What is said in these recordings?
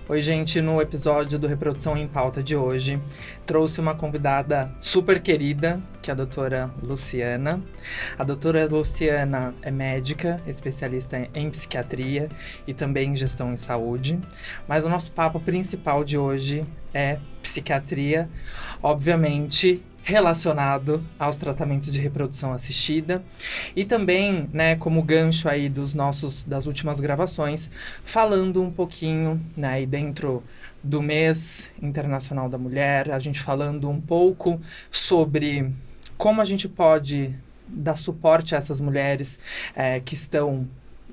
Oi, gente, no episódio do Reprodução em Pauta de hoje, trouxe uma convidada super querida, que é a doutora Luciana. A doutora Luciana é médica, especialista em psiquiatria e também em gestão em saúde. Mas o nosso papo principal de hoje é psiquiatria, obviamente relacionado aos tratamentos de reprodução assistida e também, né, como gancho aí das últimas gravações, falando um pouquinho, né, e dentro do mês internacional da mulher, a gente falando um pouco sobre como a gente pode dar suporte a essas mulheres que estão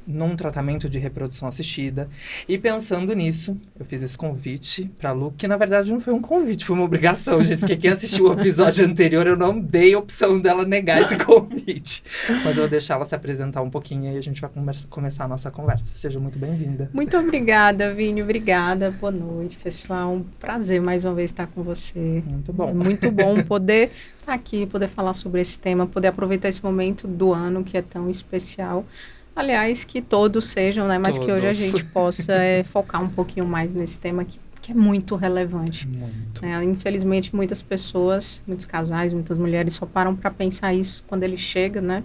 num tratamento de reprodução assistida. E pensando nisso, eu fiz esse convite pra Lu, que na verdade não foi um convite, foi uma obrigação, gente, porque quem assistiu o episódio anterior, eu não dei a opção dela negar esse convite. Mas eu vou deixar ela se apresentar um pouquinho e aí a gente vai começar a nossa conversa. Seja muito bem-vinda. Muito obrigada, Vini. Obrigada. Boa noite, pessoal. Um prazer mais uma vez estar com você. Muito bom. É muito bom poder estar aqui, poder falar sobre esse tema, poder aproveitar esse momento do ano que é tão especial. Aliás, que todos sejam, né? Mas que hoje a gente possa focar um pouquinho mais nesse tema que é muito relevante. Muito. Infelizmente, muitas pessoas, muitos casais, muitas mulheres só param para pensar isso quando ele chega, né?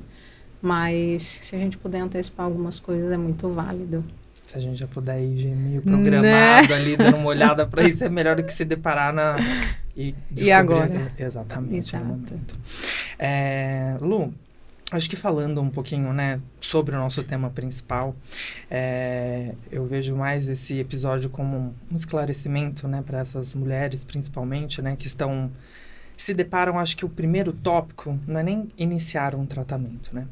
Mas se a gente puder antecipar algumas coisas, é muito válido. Se a gente já puder ir meio programado ali, dando uma olhada para isso, é melhor do que se deparar e agora? Exatamente. Exato. No momento. Lu, acho que falando um pouquinho, né, sobre o nosso tema principal, eu vejo mais esse episódio como um esclarecimento, né, para essas mulheres, principalmente, né, que se deparam, acho que o primeiro tópico não é nem iniciar um tratamento, né?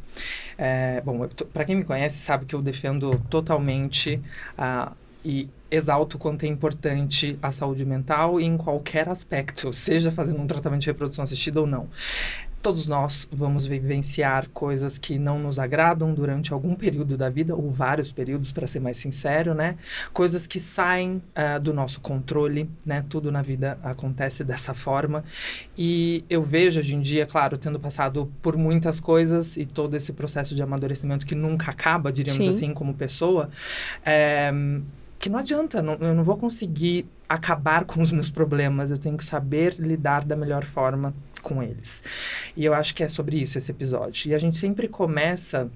Bom, para quem me conhece sabe que eu defendo totalmente e exalto quanto é importante a saúde mental em qualquer aspecto, seja fazendo um tratamento de reprodução assistida ou não. Todos nós vamos vivenciar coisas que não nos agradam durante algum período da vida, ou vários períodos, para ser mais sincero, né? Coisas que saem do nosso controle, né? Tudo na vida acontece dessa forma. E eu vejo hoje em dia, claro, tendo passado por muitas coisas e todo esse processo de amadurecimento que nunca acaba, diríamos assim, como pessoa, que não adianta, eu não vou conseguir acabar com os meus problemas, eu tenho que saber lidar da melhor forma com eles. E eu acho que é sobre isso esse episódio. E a gente sempre começa,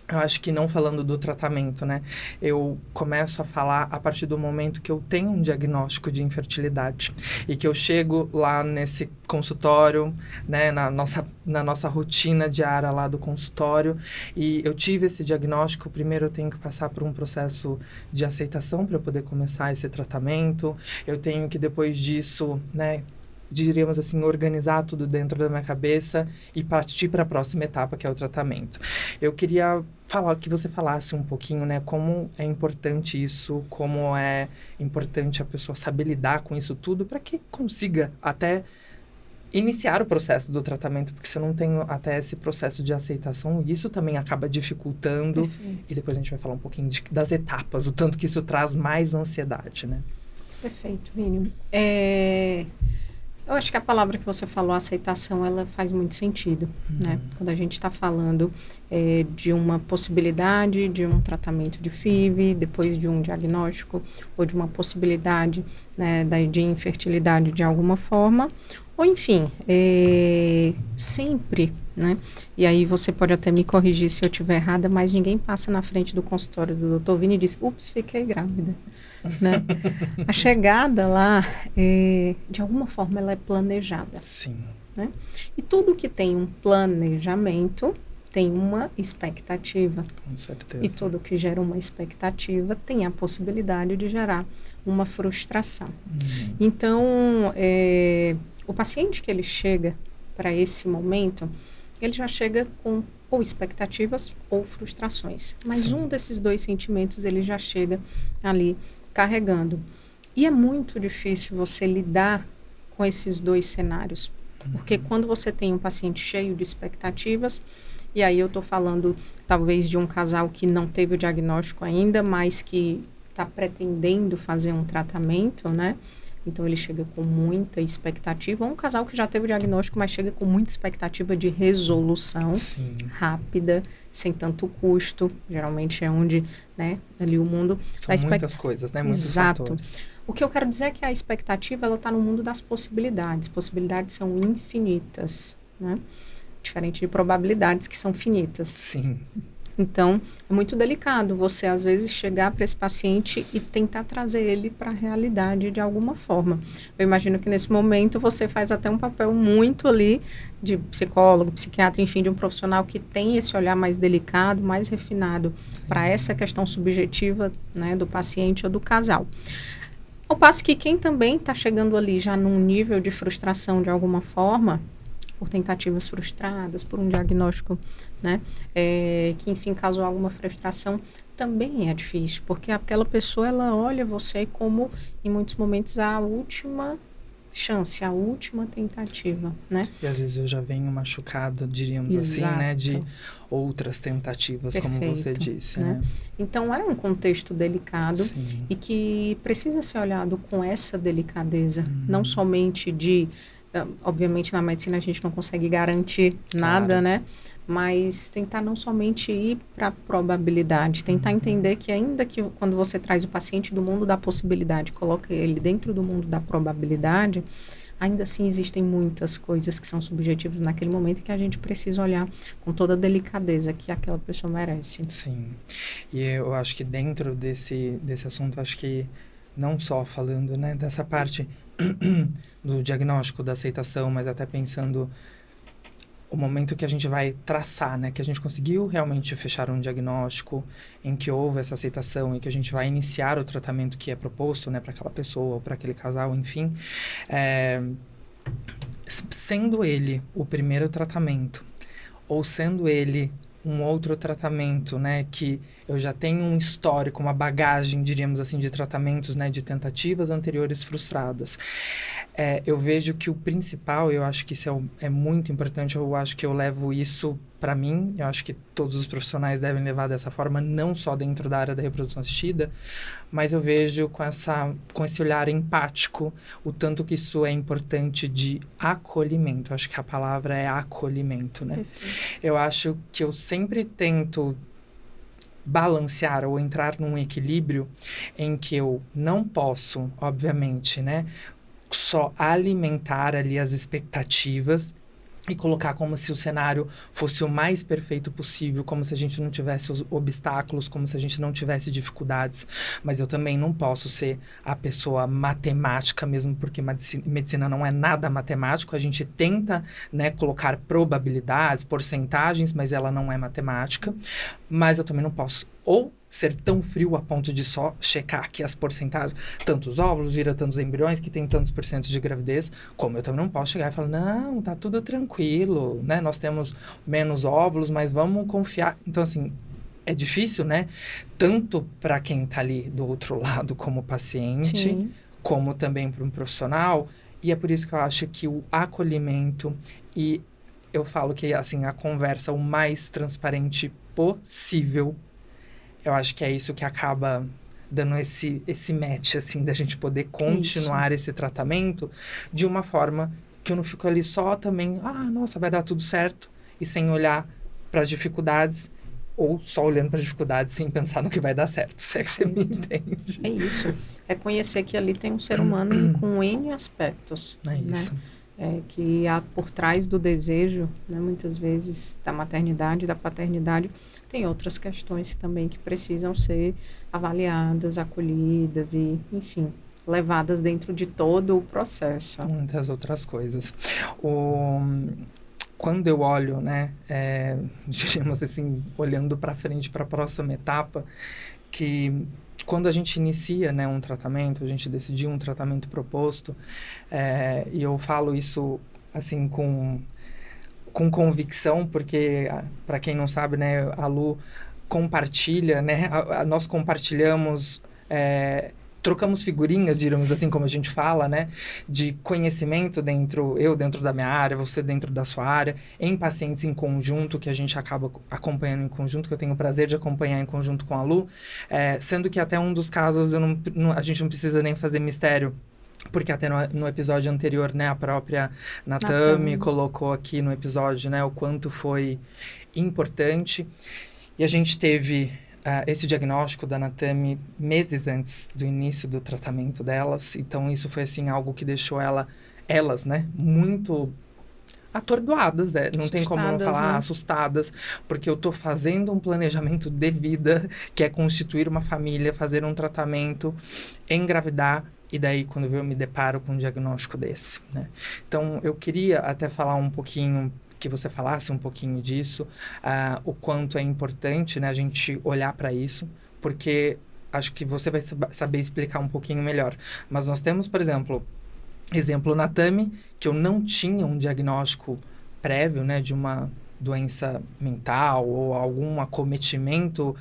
eu acho que não falando do tratamento, né? Eu começo a falar a partir do momento que eu tenho um diagnóstico de infertilidade e que eu chego lá nesse consultório, né? Na nossa rotina diária lá do consultório, e eu tive esse diagnóstico. Primeiro eu tenho que passar por um processo de aceitação para eu poder começar esse tratamento. Eu tenho que, depois disso, né, diríamos assim, organizar tudo dentro da minha cabeça e partir para a próxima etapa, que é o tratamento. Eu queria que você falasse um pouquinho, né, como é importante isso, como é importante a pessoa saber lidar com isso tudo, para que consiga até iniciar o processo do tratamento, porque você não tem até esse processo de aceitação, e isso também acaba dificultando. Perfeito. E depois a gente vai falar um pouquinho das etapas, o tanto que isso traz mais ansiedade, né? Perfeito, Vini. Eu acho que a palavra que você falou, aceitação, ela faz muito sentido, né? Quando a gente está falando de uma possibilidade de um tratamento de FIV, depois de um diagnóstico, ou de uma possibilidade, né, de infertilidade de alguma forma, ou enfim, sempre, né? E aí você pode até me corrigir se eu estiver errada, mas ninguém passa na frente do consultório do Dr. Vini e diz, ups, fiquei grávida. Né? A chegada lá, de alguma forma, ela é planejada. Sim. Né? E tudo que tem um planejamento tem uma expectativa. Com certeza. E tudo que gera uma expectativa tem a possibilidade de gerar uma frustração. Então, o paciente que ele chega para esse momento, ele já chega com ou expectativas ou frustrações. Mas Sim. Um desses dois sentimentos, ele já chega ali carregando. E é muito difícil você lidar com esses dois cenários. Porque quando você tem um paciente cheio de expectativas, e aí eu estou falando talvez de um casal que não teve o diagnóstico ainda, mas que está pretendendo fazer um tratamento, né? Então, ele chega com muita expectativa. Um casal que já teve o diagnóstico, mas chega com muita expectativa de resolução rápida, sem tanto custo. Geralmente é onde, né, ali o mundo... São muitas coisas, né? Muitos Exato. fatores. O que eu quero dizer é que a expectativa, ela está no mundo das possibilidades. Possibilidades são infinitas, né? Diferente de probabilidades que são finitas. Sim. Então, é muito delicado você, às vezes, chegar para esse paciente e tentar trazer ele para a realidade de alguma forma. Eu imagino que, nesse momento, você faz até um papel muito ali de psicólogo, psiquiatra, enfim, de um profissional que tem esse olhar mais delicado, mais refinado para essa questão subjetiva, né, do paciente ou do casal. Ao passo que quem também está chegando ali já num nível de frustração de alguma forma, por tentativas frustradas, por um diagnóstico, né, que, enfim, causou alguma frustração, também é difícil, porque aquela pessoa, ela olha você como, em muitos momentos, a última chance, a última tentativa, né? E às vezes eu já venho machucado, diríamos assim, né, de outras tentativas, como você disse, né? Então, é um contexto delicado e que precisa ser olhado com essa delicadeza, não somente de... Obviamente, na medicina a gente não consegue garantir nada, né? Mas tentar não somente ir para a probabilidade, tentar entender que ainda que quando você traz o paciente do mundo da possibilidade, coloca ele dentro do mundo da probabilidade, ainda assim existem muitas coisas que são subjetivas naquele momento e que a gente precisa olhar com toda a delicadeza que aquela pessoa merece. Sim. E eu acho que dentro desse assunto, acho que não só falando, né, dessa parte do diagnóstico, da aceitação, mas até pensando o momento que a gente vai traçar, né, que a gente conseguiu realmente fechar um diagnóstico, em que houve essa aceitação e que a gente vai iniciar o tratamento que é proposto, né, para aquela pessoa ou para aquele casal, enfim, sendo ele o primeiro tratamento ou sendo ele um outro tratamento, né, que eu já tenho um histórico, uma bagagem, diríamos assim, de tratamentos, né, de tentativas anteriores frustradas. Eu vejo que o principal, eu acho que isso é muito importante, eu acho que eu levo isso para mim, eu acho que todos os profissionais devem levar dessa forma, não só dentro da área da reprodução assistida, mas eu vejo com esse olhar empático, o tanto que isso é importante de acolhimento. Eu acho que a palavra é acolhimento, né? Eu acho que eu sempre tento balancear ou entrar num equilíbrio em que eu não posso, obviamente, né, só alimentar ali as expectativas e colocar como se o cenário fosse o mais perfeito possível, como se a gente não tivesse os obstáculos, como se a gente não tivesse dificuldades. Mas eu também não posso ser a pessoa matemática mesmo, porque medicina não é nada matemático. A gente tenta, né, colocar probabilidades, porcentagens, mas ela não é matemática. Mas eu também não posso ou ser tão frio a ponto de só checar aqui as porcentagens, tantos óvulos, vira tantos embriões, que tem tantos % de gravidez, como eu também não posso chegar e falar, não, tá tudo tranquilo, né? Nós temos menos óvulos, mas vamos confiar. Então, assim, é difícil, né? Tanto para quem tá ali do outro lado como paciente, Sim, como também para um profissional. E é por isso que eu acho que o acolhimento e eu falo que, assim, a conversa o mais transparente possível, eu acho que é isso que acaba dando esse match, assim, da gente poder continuar esse tratamento de uma forma que eu não fico ali só também, nossa, vai dar tudo certo, e sem olhar para as dificuldades, ou só olhando para as dificuldades sem pensar no que vai dar certo, se é que você me entende. É isso. É conhecer que ali tem um ser humano com N aspectos. É isso. Que há por trás do desejo, né, muitas vezes, da maternidade, da paternidade, tem outras questões também que precisam ser avaliadas, acolhidas e, enfim, levadas dentro de todo o processo. Muitas outras coisas. Quando eu olho, né, diríamos assim, olhando para frente, para a próxima etapa, que quando a gente inicia, né, um tratamento, a gente decidiu um tratamento proposto, e eu falo isso, assim, com convicção, porque, para quem não sabe, né, a Lu compartilha, né, nós compartilhamos, trocamos figurinhas, digamos assim, como a gente fala, né, de conhecimento eu dentro da minha área, você dentro da sua área, em pacientes em conjunto, que a gente acaba acompanhando em conjunto, que eu tenho o prazer de acompanhar em conjunto com a Lu, sendo que até um dos casos a gente não precisa nem fazer mistério, porque até no episódio anterior, né, a própria Natami colocou aqui no episódio, né, o quanto foi importante. E a gente teve esse diagnóstico da Natami meses antes do início do tratamento delas. Então, isso foi, assim, algo que deixou elas, né, muito atordoadas, né? Não tem como não falar, né? Assustadas, porque eu tô fazendo um planejamento de vida, que é constituir uma família, fazer um tratamento, engravidar, e daí, quando eu me deparo com um diagnóstico desse, né? Então, eu queria até falar um pouquinho, que você falasse um pouquinho disso, o quanto é importante, né, a gente olhar para isso, porque acho que você vai saber explicar um pouquinho melhor. Mas nós temos, por exemplo, Natami, que eu não tinha um diagnóstico prévio, né, de uma doença mental ou algum acometimento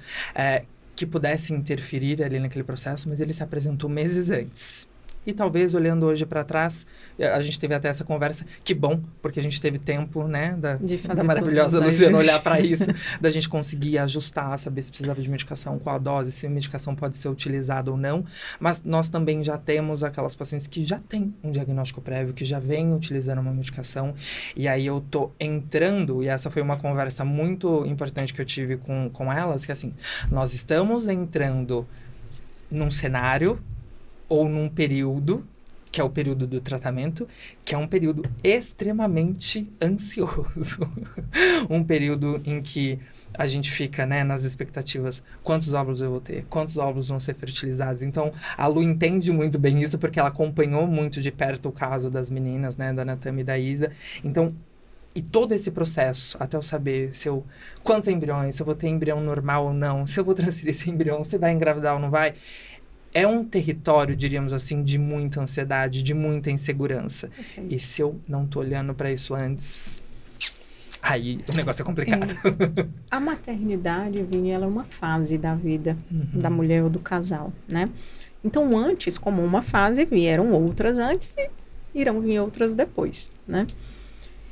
que pudesse interferir ali naquele processo, mas ele se apresentou meses antes. E talvez, olhando hoje para trás, a gente teve até essa conversa, que bom, porque a gente teve tempo, né, da maravilhosa Luciana olhar para isso, da gente conseguir ajustar, saber se precisava de medicação, qual a dose, se a medicação pode ser utilizada ou não. Mas nós também já temos aquelas pacientes que já têm um diagnóstico prévio, que já vêm utilizando uma medicação, e aí eu tô entrando, e essa foi uma conversa muito importante que eu tive com elas, que assim, nós estamos entrando num cenário ou num período, que é o período do tratamento, que é um período extremamente ansioso. Um período em que a gente fica, né, nas expectativas, quantos óvulos eu vou ter, quantos óvulos vão ser fertilizados. Então, a Lu entende muito bem isso, porque ela acompanhou muito de perto o caso das meninas, né, da Natami e da Isa. Então, e todo esse processo, até eu saber quantos embriões, se eu vou ter embrião normal ou não, se eu vou transferir esse embrião, se vai engravidar ou não vai, é um território, diríamos assim, de muita ansiedade, de muita insegurança. E se eu não tô olhando para isso antes, aí o negócio é complicado. A maternidade, Vini, ela é uma fase da vida da mulher ou do casal, né? Então, antes, como uma fase, vieram outras antes e irão vir outras depois, né?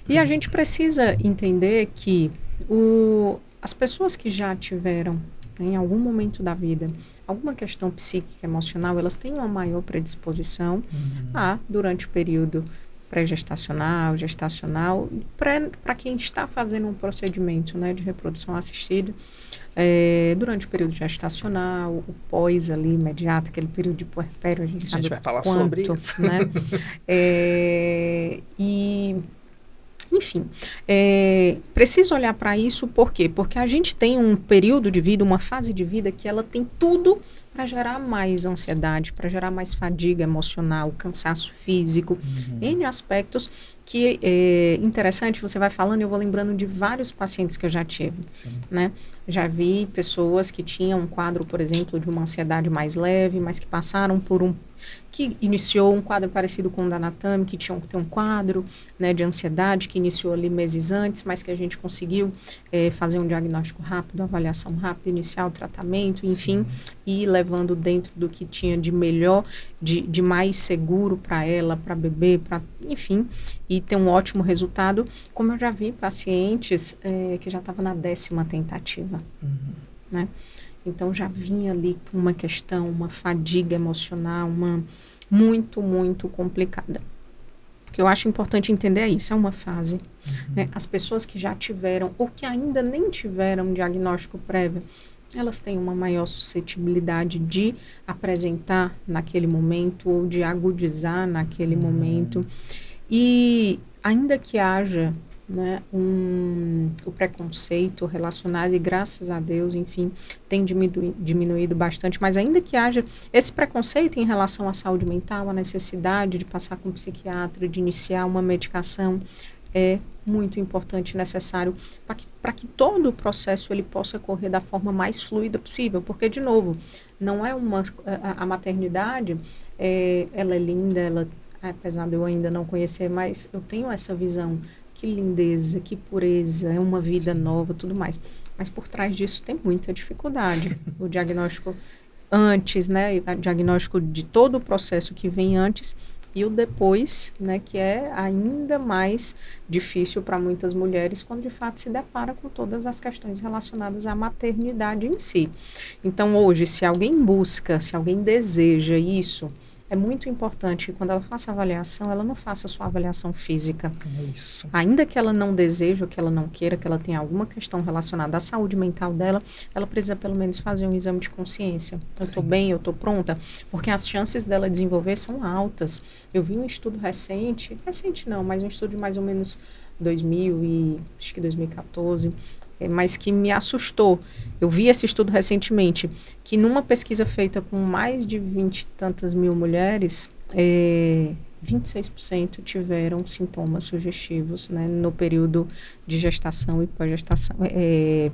E a gente precisa entender que as pessoas que já tiveram, em algum momento da vida, alguma questão psíquica, emocional, elas têm uma maior predisposição durante o período pré-gestacional, gestacional, para quem está fazendo um procedimento, né, de reprodução assistida, durante o período gestacional, o pós ali, imediato, aquele período de puerpério, a gente vai falar sobre isso. Né? Enfim, preciso olhar para isso, por quê? Porque a gente tem um período de vida, uma fase de vida que ela tem tudo para gerar mais ansiedade, para gerar mais fadiga emocional, cansaço físico, N aspectos que é interessante, você vai falando e eu vou lembrando de vários pacientes que eu já tive, né? Já vi pessoas que tinham um quadro, por exemplo, de uma ansiedade mais leve, mas que passaram por que iniciou um quadro parecido com o da Natami, que tinha que ter um quadro, né, de ansiedade, que iniciou ali meses antes, mas que a gente conseguiu fazer um diagnóstico rápido, avaliação rápida, iniciar o tratamento, enfim, e ir levando dentro do que tinha de melhor, de mais seguro para ela, para bebê, enfim, e ter um ótimo resultado, como eu já vi pacientes que já estavam na 10ª tentativa, né? Então, já vinha ali com uma questão, uma fadiga emocional, muito, muito complicada. O que eu acho importante entender é isso, é uma fase. Né? As pessoas que já tiveram, ou que ainda nem tiveram um diagnóstico prévio, elas têm uma maior suscetibilidade de apresentar naquele momento, ou de agudizar naquele momento. E ainda que haja, né, o preconceito relacionado, e graças a Deus, enfim, tem diminuído bastante, mas ainda que haja esse preconceito em relação à saúde mental, a necessidade de passar com um psiquiatra, de iniciar uma medicação, é muito importante e necessário para que todo o processo ele possa correr da forma mais fluida possível, porque, de novo, não é a maternidade, ela é linda, apesar de eu ainda não conhecer, mas eu tenho essa visão. Que lindeza, que pureza, é uma vida nova, tudo mais. Mas por trás disso tem muita dificuldade. O diagnóstico antes, né? O diagnóstico de todo o processo que vem antes e o depois, né? Que é ainda mais difícil para muitas mulheres quando de fato se depara com todas as questões relacionadas à maternidade em si. Então hoje, se alguém busca, se alguém deseja isso, é muito importante que quando ela faça a avaliação, ela não faça só a avaliação física. É isso. Ainda que ela não deseje ou que ela não queira, que ela tenha alguma questão relacionada à saúde mental dela, ela precisa pelo menos fazer um exame de consciência. Eu estou bem, eu estou pronta, porque as chances dela desenvolver são altas. Eu vi um estudo recente não, mas um estudo de mais ou menos 2014, mas que me assustou. Eu vi esse estudo recentemente, que numa pesquisa feita com mais de 20 e tantas mil mulheres, 26% tiveram sintomas sugestivos, né, no período de gestação e pós-gestação,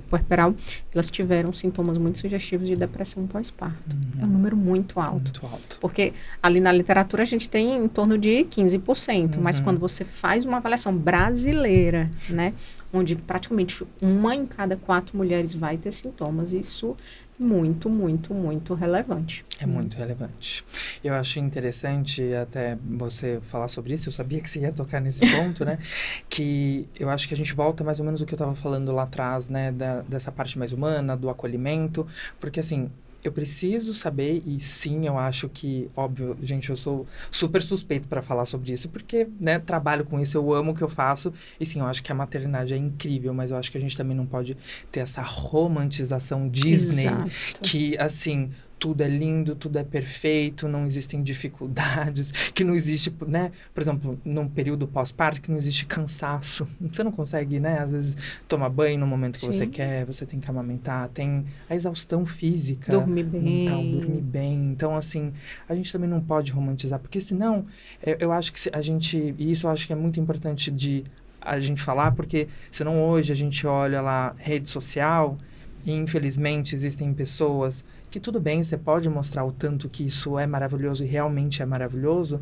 puerperal, elas tiveram sintomas muito sugestivos de depressão pós-parto. É um número muito alto. Muito alto. Porque ali na literatura a gente tem em torno de 15%, mas quando você faz uma avaliação brasileira, né, onde praticamente 1 em cada 4 mulheres vai ter sintomas, isso é muito, muito, muito relevante. É muito relevante. Eu acho interessante até você falar sobre isso, eu sabia que você ia tocar nesse ponto, né? Que eu acho que a gente volta mais ou menos o que eu estava falando lá atrás, né? Dessa parte mais humana, do acolhimento, porque assim, eu preciso saber, e sim, eu acho que, óbvio, gente, eu sou super suspeito para falar sobre isso, porque, né, trabalho com isso, eu amo o que eu faço, e sim, eu acho que a maternidade é incrível, mas eu acho que a gente também não pode ter essa romantização Disney, Exato. que, assim, tudo é lindo, tudo é perfeito, não existem dificuldades, que não existe, né? Por exemplo, num período pós-parto, que não existe cansaço. Você não consegue, né? Às vezes, tomar banho no momento que você quer, você tem que amamentar, tem a exaustão física. Dormir bem. Mental, dormir bem. Então, assim, a gente também não pode romantizar, porque senão, eu acho que a gente, e isso eu acho que é muito importante de a gente falar, porque senão hoje a gente olha lá, rede social, e infelizmente existem pessoas que tudo bem, você pode mostrar o tanto que isso é maravilhoso e realmente é maravilhoso,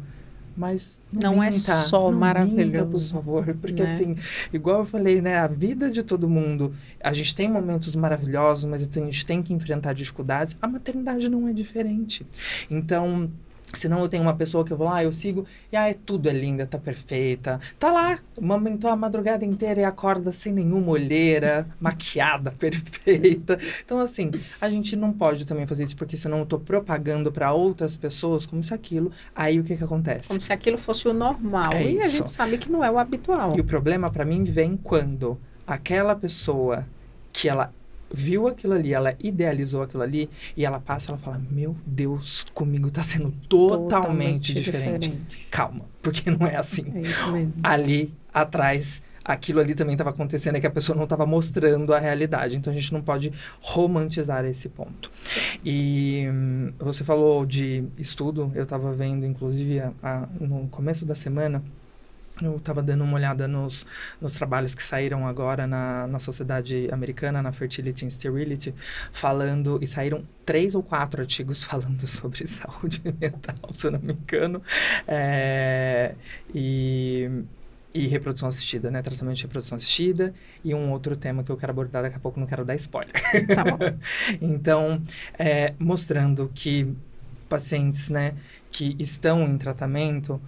mas não minta, é só não maravilhoso, minta, por favor, porque né? assim, igual eu falei, né, a vida de todo mundo, a gente tem momentos maravilhosos, mas a gente tem que enfrentar dificuldades, a maternidade não é diferente. Então, senão eu tenho uma pessoa que eu vou lá, eu sigo, e tudo é linda, tá perfeita. Tá lá, amamentou a madrugada inteira e acorda sem nenhuma olheira, maquiada, perfeita. Então, assim, a gente não pode também fazer isso, porque senão eu tô propagando para outras pessoas como se aquilo... Aí, o que acontece? Como se aquilo fosse o normal. É e isso. A gente sabe que não é o habitual. E o problema, para mim, vem quando aquela pessoa que ela viu aquilo ali, ela idealizou aquilo ali, e ela passa, ela fala, meu Deus, comigo tá sendo totalmente diferente. Calma, porque não é assim. É isso mesmo. Ali atrás, aquilo ali também estava acontecendo, é que a pessoa não estava mostrando a realidade. Então, a gente não pode romantizar esse ponto. E você falou de estudo, eu estava vendo, inclusive, no começo da semana, eu estava dando uma olhada nos trabalhos que saíram agora na Sociedade Americana, na Fertility and Sterility, falando, e saíram 3 ou 4 artigos falando sobre saúde mental, se eu não me engano, e reprodução assistida, né? Tratamento de reprodução assistida, e um outro tema que eu quero abordar daqui a pouco, não quero dar spoiler. Tá bom. Então, mostrando que pacientes, né, que estão em tratamento,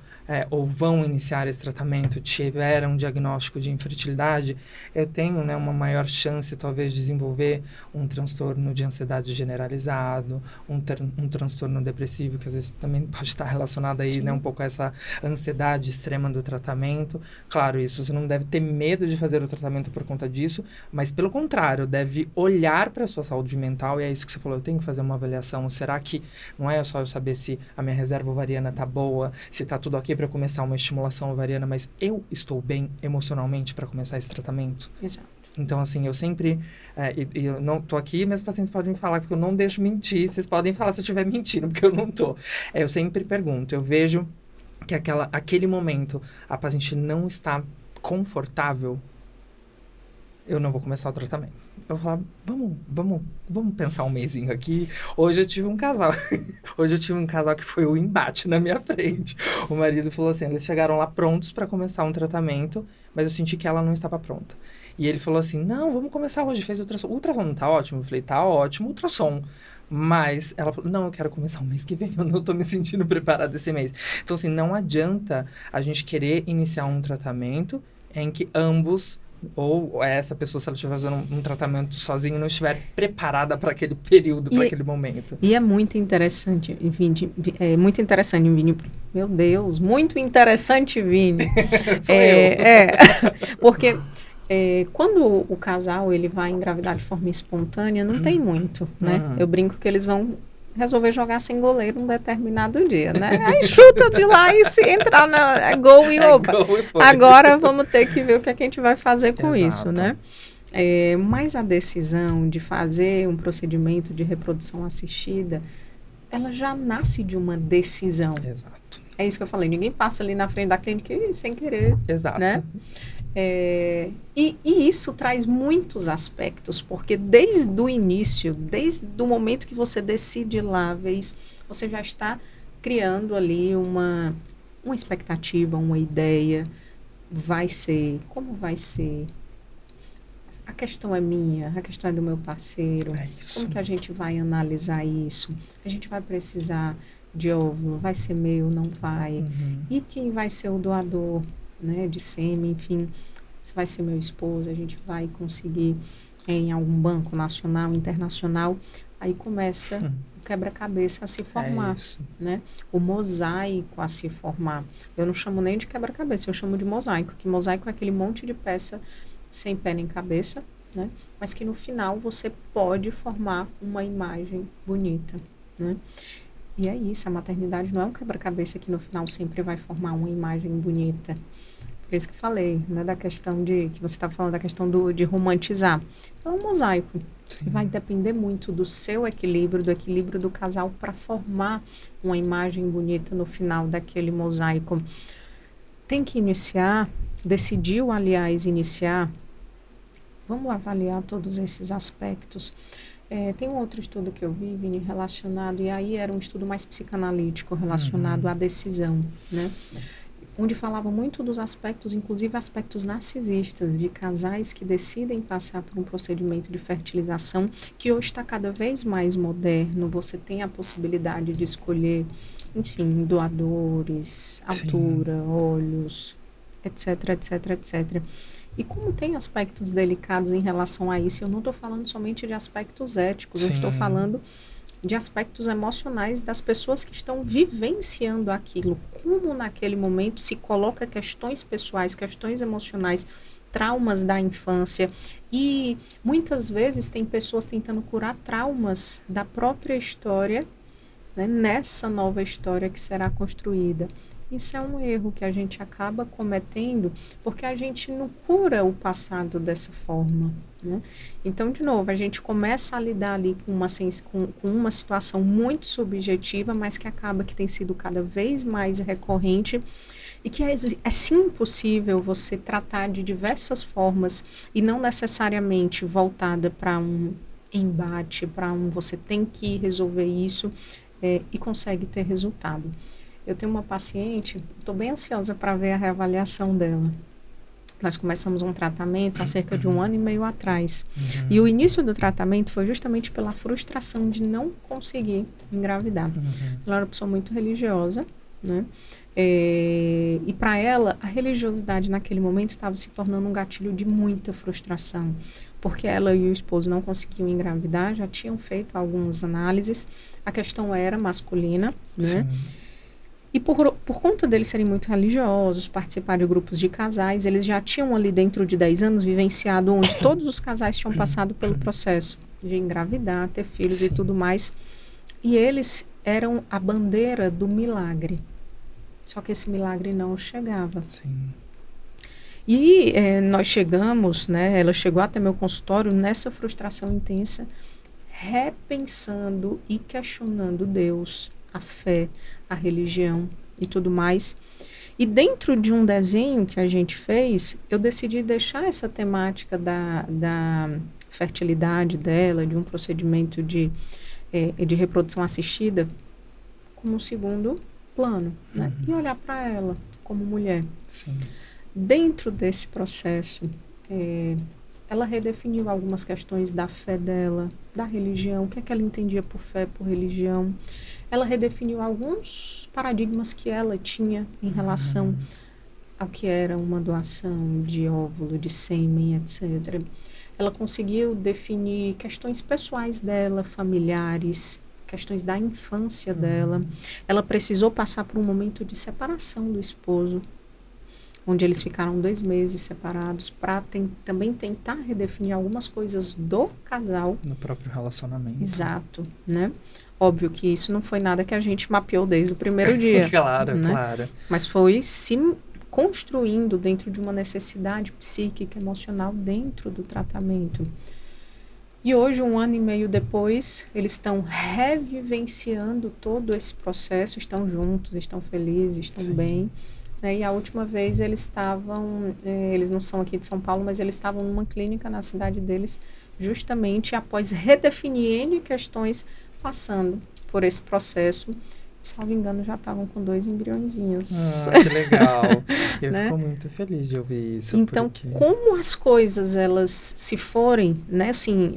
ou vão iniciar esse tratamento, tiveram um diagnóstico de infertilidade, eu tenho, né, uma maior chance, talvez, de desenvolver um transtorno de ansiedade generalizado, um transtorno depressivo, que às vezes também pode estar relacionado aí, né, um pouco a essa ansiedade extrema do tratamento. Claro, isso, você não deve ter medo de fazer o tratamento por conta disso, mas, pelo contrário, deve olhar para a sua saúde mental, e é isso que você falou, eu tenho que fazer uma avaliação. Será que não é só eu saber se a minha reserva ovariana tá boa, se tá tudo ok para começar uma estimulação ovariana, mas eu estou bem emocionalmente para começar esse tratamento? Exato. Então, assim, eu sempre... eu não tô aqui, meus pacientes podem falar, porque eu não deixo mentir. Vocês podem falar se eu estiver mentindo, porque eu não tô. Eu sempre pergunto, eu vejo que aquele momento a paciente não está confortável, eu não vou começar o tratamento. Eu vou falar, vamos pensar um mesinho aqui. Hoje eu tive um casal. Que foi o embate na minha frente. O marido falou assim, eles chegaram lá prontos para começar um tratamento, mas eu senti que ela não estava pronta. E ele falou assim, não, vamos começar hoje. Fez ultrassom. O ultrassom não tá ótimo? Eu falei, tá ótimo, ultrassom. Mas ela falou, não, eu quero começar o mês que vem, eu não tô me sentindo preparada esse mês. Então, assim, não adianta a gente querer iniciar um tratamento em que ambos Ou essa pessoa, se ela estiver fazendo um tratamento sozinha, não estiver preparada para aquele período, para aquele momento. E é muito interessante, Vini. Vini. Meu Deus, muito interessante, Vini. Sou eu. Porque quando o casal ele vai engravidar de forma espontânea, não tem muito, né? Eu brinco que eles vão resolver jogar sem goleiro um determinado dia, né? Aí chuta de lá e se entrar na gol e opa. Agora vamos ter que ver o que a gente vai fazer com isso, né? Mas a decisão de fazer um procedimento de reprodução assistida, ela já nasce de uma decisão. Exato. É isso que eu falei, ninguém passa ali na frente da clínica sem querer. Exato. Né? E isso traz muitos aspectos, porque desde o início, desde o momento que você decide ir lá, você já está criando ali uma expectativa, uma ideia. Vai ser, como vai ser? A questão é minha, a questão é do meu parceiro. Como que a gente vai analisar isso? A gente vai precisar de óvulo, vai ser meu, não vai? E quem vai ser o doador, né, de sêmen, enfim, se vai ser meu esposo, a gente vai conseguir em algum banco nacional, internacional, aí começa o quebra-cabeça a se formar, né? O mosaico a se formar. Eu não chamo nem de quebra-cabeça, eu chamo de mosaico, que mosaico é aquele monte de peça sem pé nem cabeça, né? Mas que no final você pode formar uma imagem bonita, né? E é isso, a maternidade não é um quebra-cabeça que no final sempre vai formar uma imagem bonita. Por isso que falei, né, da questão que você estava falando da questão de romantizar. Então, é um mosaico. Vai depender muito do seu equilíbrio, do equilíbrio do casal para formar uma imagem bonita no final daquele mosaico. Tem que iniciar, decidiu, aliás, iniciar. Vamos avaliar todos esses aspectos. Tem um outro estudo que eu vi, Vini, relacionado, e aí era um estudo mais psicanalítico relacionado à decisão, né? Onde falava muito dos aspectos, inclusive aspectos narcisistas, de casais que decidem passar por um procedimento de fertilização, que hoje está cada vez mais moderno. Você tem a possibilidade de escolher, enfim, doadores, altura, olhos, etc, etc, etc. E como tem aspectos delicados em relação a isso, eu não estou falando somente de aspectos éticos, eu estou falando de aspectos emocionais das pessoas que estão vivenciando aquilo. Como naquele momento se coloca questões pessoais, questões emocionais, traumas da infância. E muitas vezes tem pessoas tentando curar traumas da própria história, né, nessa nova história que será construída. Isso é um erro que a gente acaba cometendo porque a gente não cura o passado dessa forma, né? Então, de novo, a gente começa a lidar ali com uma situação muito subjetiva, mas que acaba que tem sido cada vez mais recorrente e que é sim possível você tratar de diversas formas e não necessariamente voltada para um embate, você tem que resolver isso e consegue ter resultado. Eu tenho uma paciente, estou bem ansiosa para ver a reavaliação dela. Nós começamos um tratamento há cerca de 1 ano e meio atrás. E o início do tratamento foi justamente pela frustração de não conseguir engravidar. Ela era uma pessoa muito religiosa, né? E para ela, a religiosidade naquele momento estava se tornando um gatilho de muita frustração. Porque ela e o esposo não conseguiam engravidar, já tinham feito algumas análises. A questão era masculina, né? E por conta deles serem muito religiosos, participar de grupos de casais, eles já tinham ali dentro de 10 anos vivenciado onde todos os casais tinham passado pelo processo de engravidar, ter filhos e tudo mais. E eles eram a bandeira do milagre. Só que esse milagre não chegava. E nós chegamos, né, ela chegou até meu consultório nessa frustração intensa, repensando e questionando Deus, a fé, a religião e tudo mais. E dentro de um desenho que a gente fez, eu decidi deixar essa temática da fertilidade dela, de um procedimento de reprodução assistida, como um segundo plano, né? E olhar para ela como mulher. Dentro desse processo, ela redefiniu algumas questões da fé dela, da religião, o que é que ela entendia por fé, por religião. Ela redefiniu alguns paradigmas que ela tinha em relação ao que era uma doação de óvulo, de sêmen, etc. Ela conseguiu definir questões pessoais dela, familiares, questões da infância dela. Ela precisou passar por um momento de separação do esposo, onde eles ficaram 2 meses separados, para também tentar redefinir algumas coisas do casal. No próprio relacionamento. Exato, né? Óbvio que isso não foi nada que a gente mapeou desde o primeiro dia. Claro, né? claro. Mas foi se construindo dentro de uma necessidade psíquica, emocional, dentro do tratamento. E hoje, 1 ano e meio depois, eles estão revivenciando todo esse processo, estão juntos, estão felizes, estão bem. E a última vez eles estavam, eles não são aqui de São Paulo, mas eles estavam numa clínica na cidade deles, justamente após redefinir N questões, passando por esse processo. Salvo engano, já estavam com 2 embriõezinhos. Ah, que legal. Eu né? fico muito feliz de ouvir isso. Então, porque... como as coisas, elas se forem, né? Assim,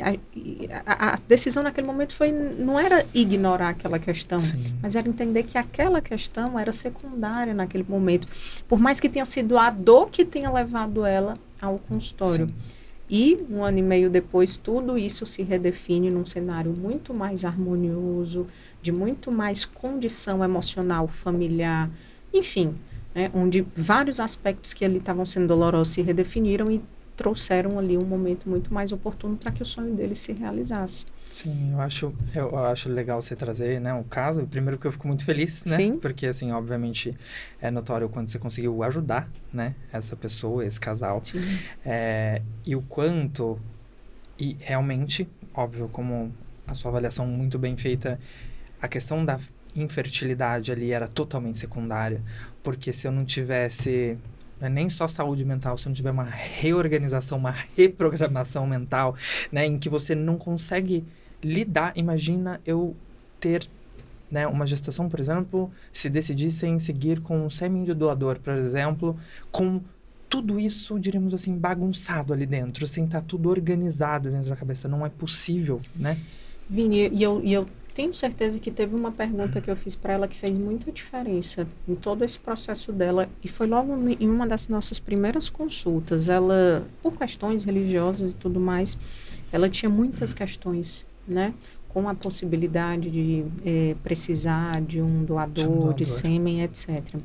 a decisão naquele momento não era ignorar aquela questão, mas era entender que aquela questão era secundária naquele momento. Por mais que tenha sido a dor que tenha levado ela ao consultório. Sim. E 1 ano e meio depois, tudo isso se redefine num cenário muito mais harmonioso, de muito mais condição emocional, familiar, enfim, né, onde vários aspectos que ali estavam sendo dolorosos se redefiniram e trouxeram ali um momento muito mais oportuno para que o sonho dele se realizasse. Sim, eu acho legal você trazer, né, o caso. Primeiro porque eu fico muito feliz, né? Sim. Porque, assim, obviamente, é notório o quanto você conseguiu ajudar, né, essa pessoa, esse casal. Sim. E o quanto, e realmente, óbvio, como a sua avaliação muito bem feita, a questão da infertilidade ali era totalmente secundária. Porque se eu não tivesse... Não é nem só saúde mental, se não tiver uma reorganização, uma reprogramação mental, né, em que você não consegue lidar. Imagina eu ter, né, uma gestação, por exemplo, se decidisse em seguir com um sêmen de doador, por exemplo, com tudo isso, diríamos assim, bagunçado ali dentro, sem estar tudo organizado dentro da cabeça. Não é possível, né? Vini, e eu tenho certeza que teve uma pergunta que eu fiz para ela que fez muita diferença em todo esse processo dela, e foi logo em uma das nossas primeiras consultas. Ela, por questões religiosas e tudo mais, ela tinha muitas questões, né? Com a possibilidade de precisar de um doador, de sêmen, etc.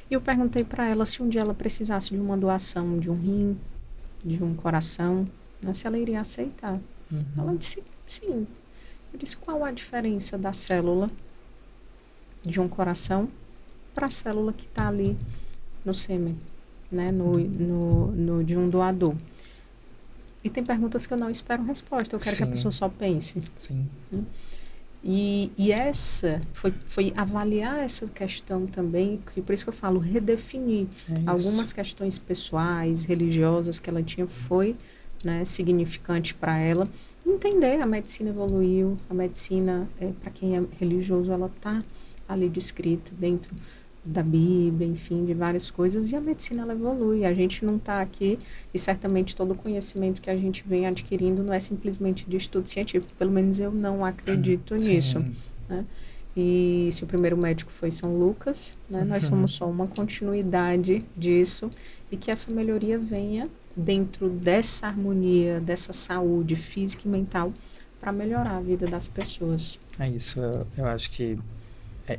E eu perguntei para ela se um dia ela precisasse de uma doação de um rim, de um coração, né? Se ela iria aceitar. Ela disse sim. Eu disse, qual a diferença da célula de um coração para a célula que está ali no sêmen, né? De um doador? E tem perguntas que eu não espero resposta, eu quero que a pessoa só pense. Sim. E essa foi avaliar essa questão também, que por isso que eu falo, redefinir algumas questões pessoais, religiosas que ela tinha, foi, né, significante para ela. Entender, a medicina evoluiu, a medicina, para quem é religioso, ela está ali descrita dentro da Bíblia, enfim, de várias coisas, e a medicina, ela evolui. A gente não está aqui, e certamente todo o conhecimento que a gente vem adquirindo não é simplesmente de estudo científico, pelo menos eu não acredito nisso, né? E se o primeiro médico foi São Lucas, né, nós somos só uma continuidade disso, e que essa melhoria venha dentro dessa harmonia, dessa saúde física e mental, para melhorar a vida das pessoas. É isso, eu acho que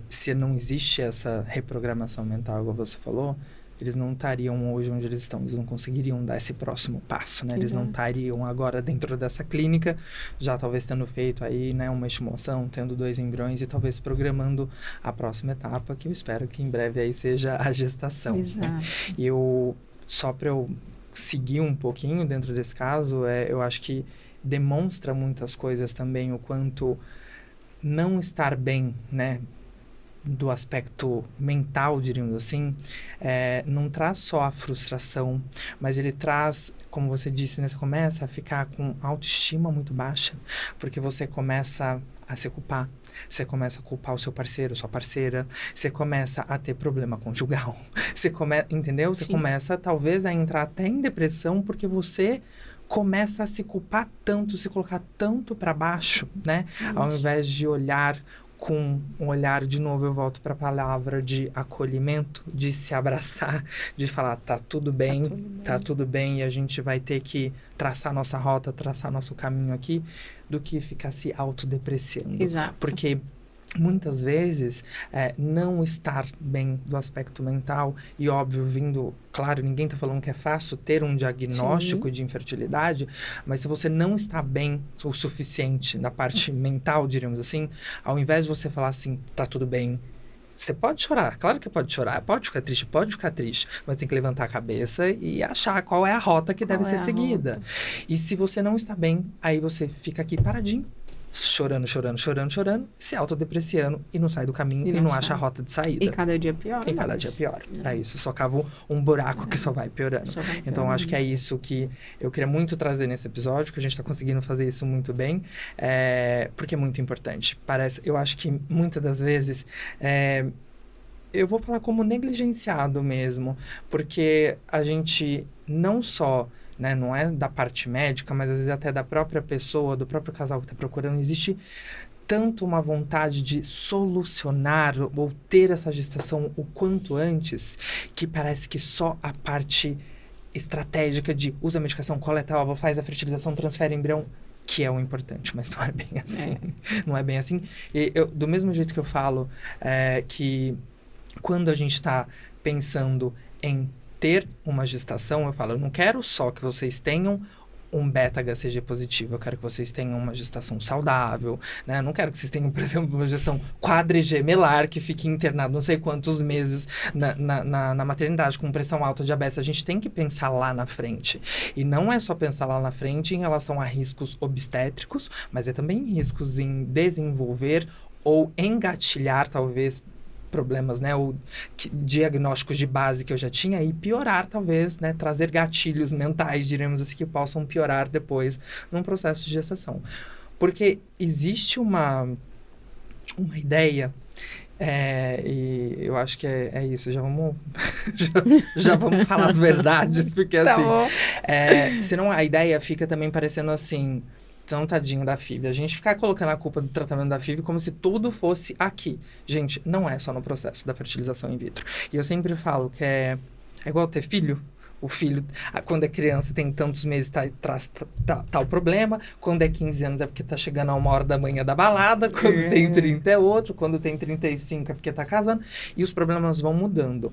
se não existe essa reprogramação mental, como você falou, eles não estariam hoje onde eles estão, eles não conseguiriam dar esse próximo passo, né? Eles não estariam agora dentro dessa clínica, já talvez tendo feito aí, né, uma estimulação, tendo 2 embriões e talvez programando a próxima etapa, que eu espero que em breve aí seja a gestação. Exato. Né? E só para eu seguir um pouquinho dentro desse caso, eu acho que demonstra muitas coisas também, o quanto não estar bem, né, do aspecto mental, diríamos assim, não traz só a frustração, mas ele traz, como você disse, né, você começa a ficar com autoestima muito baixa, porque você começa a se culpar, você começa a culpar o seu parceiro, sua parceira, você começa a ter problema conjugal, entendeu? Você começa, talvez, a entrar até em depressão, porque você começa a se culpar tanto, se colocar tanto para baixo, né? Ao invés de olhar com um olhar, de novo eu volto para a palavra de acolhimento, de se abraçar, de falar, tá tudo bem, e a gente vai ter que traçar nossa rota, traçar nosso caminho aqui, do que ficar se autodepreciando. Exato. Porque muitas vezes, não estar bem do aspecto mental, e óbvio, claro, ninguém está falando que é fácil ter um diagnóstico de infertilidade, mas se você não está bem o suficiente na parte mental, diríamos assim, ao invés de você falar assim, tá tudo bem, você pode chorar, claro que pode chorar, pode ficar triste, mas tem que levantar a cabeça e achar qual é a rota que deve ser seguida. E se você não está bem, aí você fica aqui paradinho, chorando, se autodepreciando e não sai do caminho e não acha a rota de saída. E cada dia pior. Dia pior. É isso, só cava um buraco que só vai piorando. Então, acho que é isso que eu queria muito trazer nesse episódio, que a gente está conseguindo fazer isso muito bem, porque é muito importante. Eu acho que muitas das vezes... eu vou falar como negligenciado mesmo, porque a gente não só... né, não é da parte médica, mas às vezes até da própria pessoa, do próprio casal que está procurando, existe tanto uma vontade de solucionar ou ter essa gestação o quanto antes, que parece que só a parte estratégica de usa a medicação, coleta a óvulo, faz a fertilização, transfere embrião, que é o importante, mas não é bem assim. Não é bem assim. E do mesmo jeito que eu falo que quando a gente está pensando em ter uma gestação, eu falo, eu não quero só que vocês tenham um beta-HCG positivo, eu quero que vocês tenham uma gestação saudável, né? Eu não quero que vocês tenham, por exemplo, uma gestação quadrigemelar, que fique internado não sei quantos meses na maternidade, com pressão alta, diabetes. A gente tem que pensar lá na frente. E não é só pensar lá na frente em relação a riscos obstétricos, mas é também riscos em desenvolver ou engatilhar, talvez, problemas, né, ou diagnósticos de base que eu já tinha e piorar, talvez, né, trazer gatilhos mentais, diremos assim, que possam piorar depois num processo de gestação. Porque existe uma ideia, e eu acho que é isso, já vamos falar as verdades, porque assim, senão a ideia fica também parecendo assim, então, tadinho da FIV. A gente ficar colocando a culpa do tratamento da FIV como se tudo fosse aqui. Gente, não é só no processo da fertilização in vitro. E eu sempre falo que é igual ter filho. O filho, quando é criança, tem tantos meses, traz tal problema. Quando é 15 anos é porque tá chegando a 1h da manhã da balada. Quando tem 30 é outro. Quando tem 35 é porque tá casando. E os problemas vão mudando.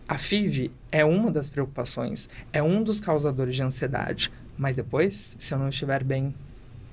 A FIV é uma das preocupações. É um dos causadores de ansiedade. Mas depois, se eu não estiver bem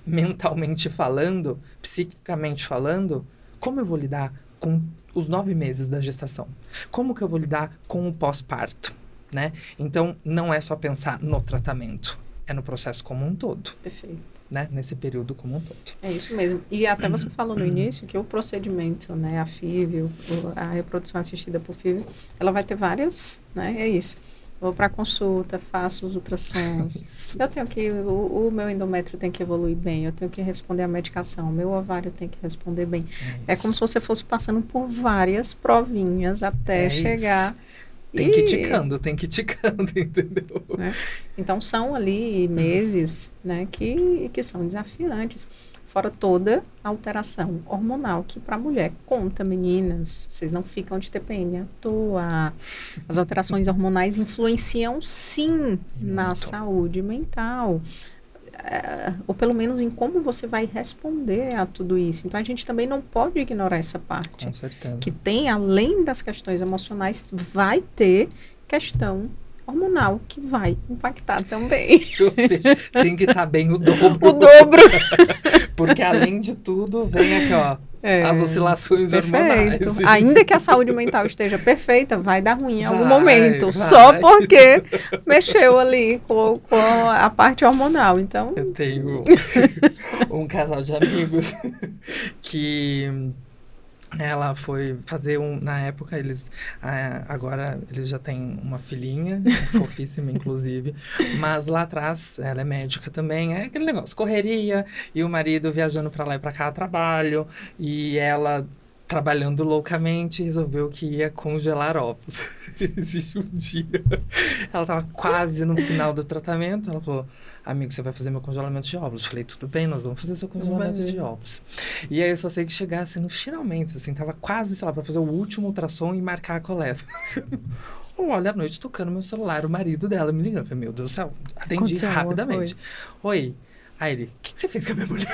mentalmente falando, psiquicamente falando, como eu vou lidar com os 9 meses da gestação? Como que eu vou lidar com o pós-parto, né? Então, não é só pensar no tratamento, é no processo como um todo. Perfeito. Né? Nesse período como um todo. É isso mesmo. E até você falou no início que o procedimento, né, a FIV, a reprodução assistida por FIV, ela vai ter várias, né? É isso. Vou para consulta, faço os ultrassons. Eu tenho que... O meu endométrio tem que evoluir bem. Eu tenho que responder à medicação. O meu ovário tem que responder bem. É como se você fosse passando por várias provinhas até chegar... Tem que ir ticando, entendeu? Né? Então, são ali meses, né, que são desafiantes. Fora toda a alteração hormonal, que para a mulher conta, meninas. Vocês não ficam de TPM à toa. As alterações hormonais influenciam, sim, na saúde mental. Ou pelo menos em como você vai responder a tudo isso. Então, a gente também não pode ignorar essa parte. Com certeza. Que tem, além das questões emocionais, vai ter questão hormonal que vai impactar também. Ou seja, tem que estar bem o dobro. O dobro. Porque, além de tudo, vem aqui, ó, as oscilações hormonais. Ainda que a saúde mental esteja perfeita, vai dar ruim em algum momento. Só porque mexeu ali com a parte hormonal. Então... Eu tenho um casal de amigos que... Ela foi fazer na época, agora eles já têm uma filhinha, fofíssima inclusive, mas lá atrás, ela é médica também, é aquele negócio, correria, e o marido viajando pra lá e pra cá a trabalho, e ela trabalhando loucamente, resolveu que ia congelar ovos. Existe um dia, ela tava quase no final do tratamento, ela falou, amigo, você vai fazer meu congelamento de ovos. Eu falei, tudo bem, nós vamos fazer seu congelamento de ovos. E aí eu só sei que chegasse no finalmente, assim, tava quase, sei lá, pra fazer o último ultrassom e marcar a coleta. Olha, à noite tocando meu celular, o marido dela me ligando. Eu falei, meu Deus do céu, atendi Aconteceu rapidamente. Oi. Aí ele, o que você fez com a minha mulher?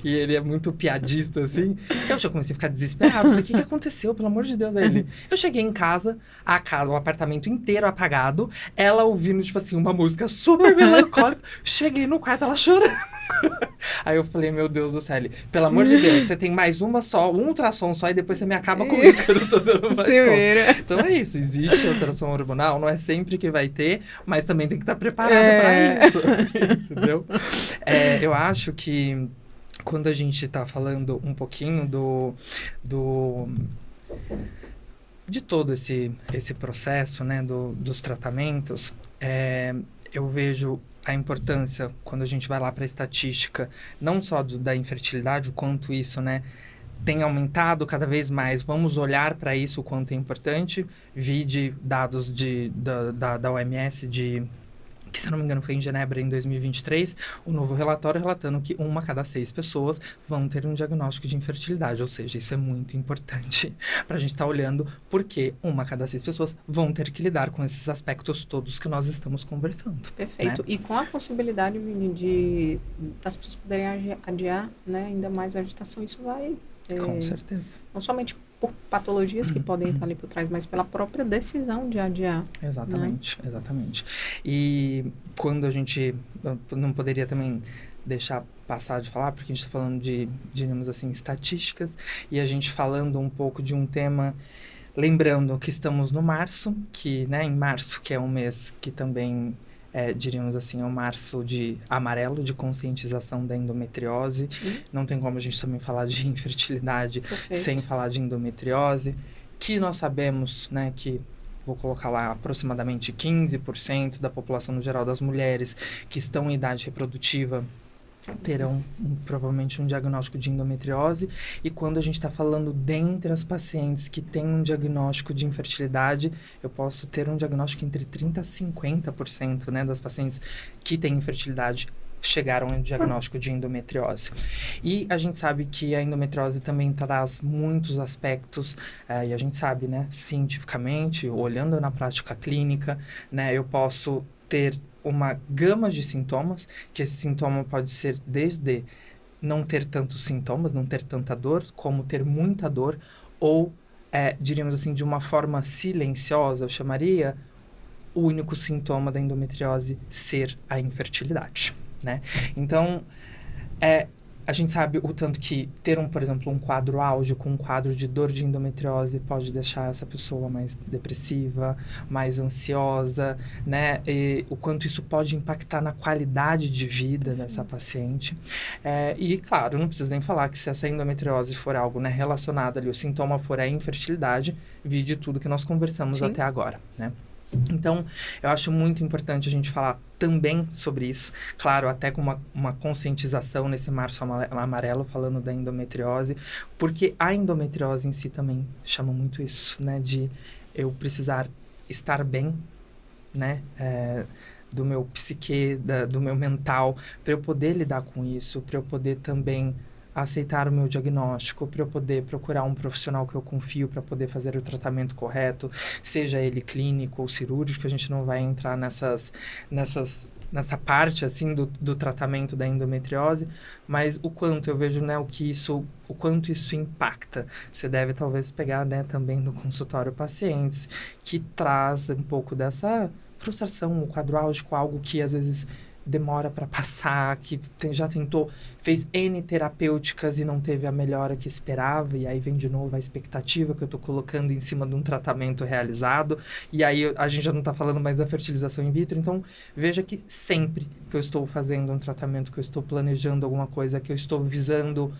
E ele é muito piadista, assim. Eu já comecei a ficar desesperado. Falei, o que aconteceu? Pelo amor de Deus. Aí ele, eu cheguei em casa, o apartamento inteiro apagado, ela ouvindo, tipo assim, uma música super melancólica. Cheguei no quarto, ela chorando. Aí eu falei, meu Deus do céu, ele, pelo amor de Deus, você tem mais um ultrassom só e depois você me acaba com isso, que eu não tô dando mais conta. Então é isso, existe ultrassom hormonal, não é sempre que vai ter, mas também tem que estar preparado para isso, entendeu? Eu acho que quando a gente tá falando um pouquinho de todo esse processo, né, dos tratamentos, eu vejo a importância, quando a gente vai lá para a estatística, não só da infertilidade, o quanto isso, né, tem aumentado cada vez mais. Vamos olhar para isso, o quanto é importante. Vi dados da OMS que, se eu não me engano, foi em Genebra em 2023, o novo relatório relatando que 1 a cada 6 pessoas vão ter um diagnóstico de infertilidade. Ou seja, isso é muito importante para a gente estar olhando, porque 1 a cada 6 pessoas vão ter que lidar com esses aspectos todos que nós estamos conversando. Perfeito. Né? E com a possibilidade, das pessoas poderem adiar, né, ainda mais a gestação, isso vai... Com certeza. Não somente por patologias que podem estar ali por trás, mas pela própria decisão de adiar. Exatamente, né? Exatamente. E quando a gente não poderia também deixar passar de falar, porque a gente está falando de, digamos assim, estatísticas, e a gente falando um pouco de um tema, lembrando que estamos no março, que, né, em março, que é um mês que também... diríamos assim, é um março de amarelo, de conscientização da endometriose. Sim. Não tem como a gente também falar de infertilidade sem falar de endometriose, que nós sabemos, né, que, vou colocar lá, aproximadamente 15% da população no geral das mulheres que estão em idade reprodutiva terão provavelmente um diagnóstico de endometriose. E quando a gente está falando dentre as pacientes que têm um diagnóstico de infertilidade, eu posso ter um diagnóstico entre 30% a 50%, né, das pacientes que têm infertilidade chegaram ao diagnóstico de endometriose. E a gente sabe que a endometriose também traz muitos aspectos, e a gente sabe, né, cientificamente, olhando na prática clínica, né, eu posso ter uma gama de sintomas, que esse sintoma pode ser desde não ter tantos sintomas, não ter tanta dor, como ter muita dor, ou, diríamos assim, de uma forma silenciosa, eu chamaria o único sintoma da endometriose ser a infertilidade, né? Então, a gente sabe o tanto que ter, por exemplo, um quadro álgico, um quadro de dor de endometriose pode deixar essa pessoa mais depressiva, mais ansiosa, né? E o quanto isso pode impactar na qualidade de vida dessa paciente. E, claro, não preciso nem falar que se essa endometriose for algo, né, relacionado ali, o sintoma for a infertilidade, vide tudo que nós conversamos até agora, né? Então, eu acho muito importante a gente falar também sobre isso, claro, até com uma conscientização nesse março amarelo, falando da endometriose, porque a endometriose em si também chama muito isso, né, de eu precisar estar bem, né, do meu psique, do meu mental, para eu poder lidar com isso, para eu poder também aceitar o meu diagnóstico, para eu poder procurar um profissional que eu confio para poder fazer o tratamento correto, seja ele clínico ou cirúrgico. A gente não vai entrar nessa parte, assim, do tratamento da endometriose, mas o quanto eu vejo, né, o quanto isso impacta. Você deve, talvez, pegar, né, também no consultório pacientes que traz um pouco dessa frustração, o quadro álgico, algo que, às vezes, demora para passar, que já tentou, fez N terapêuticas e não teve a melhora que esperava, e aí vem de novo a expectativa que eu estou colocando em cima de um tratamento realizado, e aí a gente já não está falando mais da fertilização in vitro. Então, veja que sempre que eu estou fazendo um tratamento, que eu estou planejando alguma coisa, que eu estou visando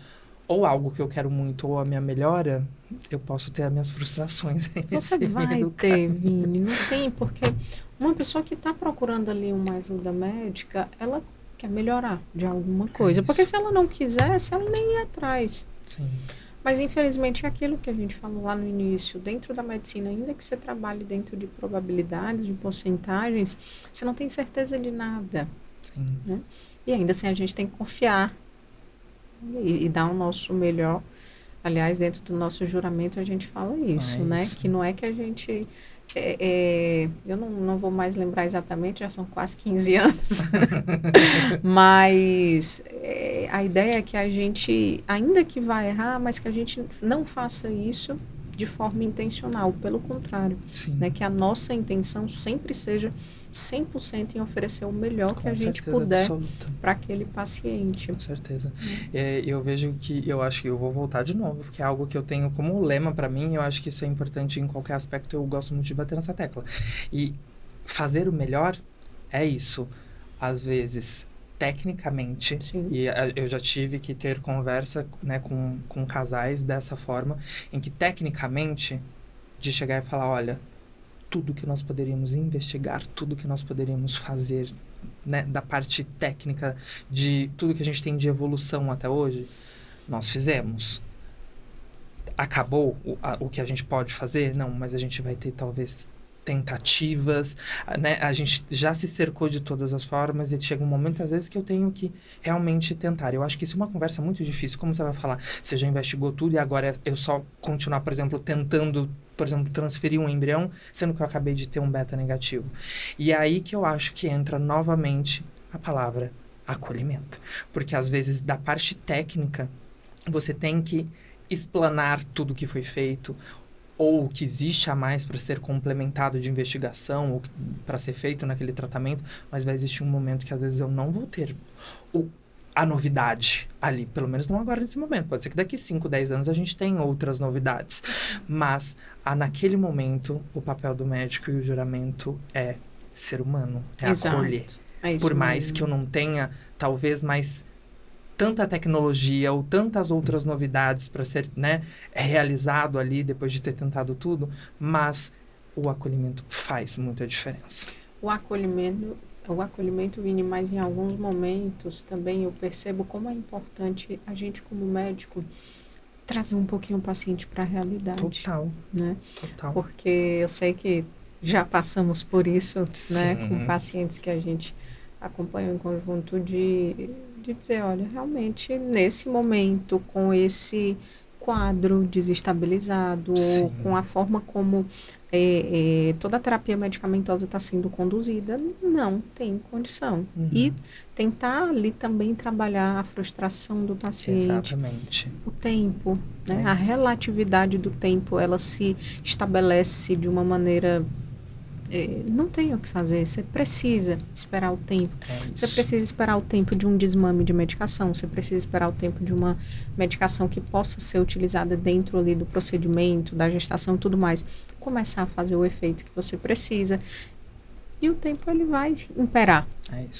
ou algo que eu quero muito, ou a minha melhora, eu posso ter as minhas frustrações. Você vai ter, Vini, não tem, porque uma pessoa que está procurando ali uma ajuda médica, ela quer melhorar de alguma coisa. Porque se ela não quisesse, ela nem ia atrás. Sim. Mas, infelizmente, é aquilo que a gente falou lá no início. Dentro da medicina, ainda que você trabalhe dentro de probabilidades, de porcentagens, você não tem certeza de nada. Sim. Né? E ainda assim, a gente tem que confiar e dar o nosso melhor. Aliás, dentro do nosso juramento, a gente fala isso, né? Isso. Que não é que a gente... eu não vou mais lembrar exatamente, já são quase 15 anos. Mas a ideia é que a gente, ainda que vá errar, mas que a gente não faça isso de forma intencional. Pelo contrário, né, que a nossa intenção sempre seja 100% em oferecer o melhor que a gente puder para aquele paciente. Com certeza. Eu vejo que, eu acho que eu vou voltar de novo, porque é algo que eu tenho como lema para mim, eu acho que isso é importante em qualquer aspecto, eu gosto muito de bater nessa tecla. E fazer o melhor é isso. Às vezes, tecnicamente, Sim. e eu já tive que ter conversa, né, com casais dessa forma, em que tecnicamente, de chegar e falar, olha, tudo que nós poderíamos investigar, tudo que nós poderíamos fazer, né, da parte técnica, de tudo que a gente tem de evolução até hoje, nós fizemos. Acabou o que a gente pode fazer? Não, mas a gente vai ter talvez tentativas, né? A gente já se cercou de todas as formas e chega um momento, às vezes, que eu tenho que realmente tentar. Eu acho que isso é uma conversa muito difícil. Como você vai falar? Você já investigou tudo e agora eu só continuar, por exemplo, tentando, por exemplo, transferir um embrião, sendo que eu acabei de ter um beta negativo. E é aí que eu acho que entra novamente a palavra acolhimento. Porque, às vezes, da parte técnica, você tem que explanar tudo que foi feito, ou o que existe a mais para ser complementado de investigação, ou para ser feito naquele tratamento, mas vai existir um momento que às vezes eu não vou ter a novidade ali, pelo menos não agora nesse momento. Pode ser que daqui 5, 10 anos a gente tenha outras novidades, mas naquele momento o papel do médico e o juramento é ser humano, é acolher. Por mais que eu não tenha, talvez, mais tanta tecnologia ou tantas outras novidades para ser, né, realizado ali depois de ter tentado tudo, mas o acolhimento faz muita diferença. O acolhimento, Vini, mas em alguns momentos também eu percebo como é importante a gente, como médico, trazer um pouquinho o paciente para a realidade. Total. Né? Total. Porque eu sei que já passamos por isso, né, com pacientes que a gente acompanhou em conjunto de dizer, olha, realmente nesse momento, com esse quadro desestabilizado, ou com a forma como toda a terapia medicamentosa está sendo conduzida, não tem condição. E tentar ali também trabalhar a frustração do paciente. Exatamente. O tempo, né? A relatividade do tempo, ela se estabelece de uma maneira... não tem o que fazer, você precisa esperar o tempo. Você precisa esperar o tempo de um desmame de medicação, você precisa esperar o tempo de uma medicação que possa ser utilizada dentro ali do procedimento, da gestação e tudo mais, começar a fazer o efeito que você precisa. E o tempo, ele vai imperar.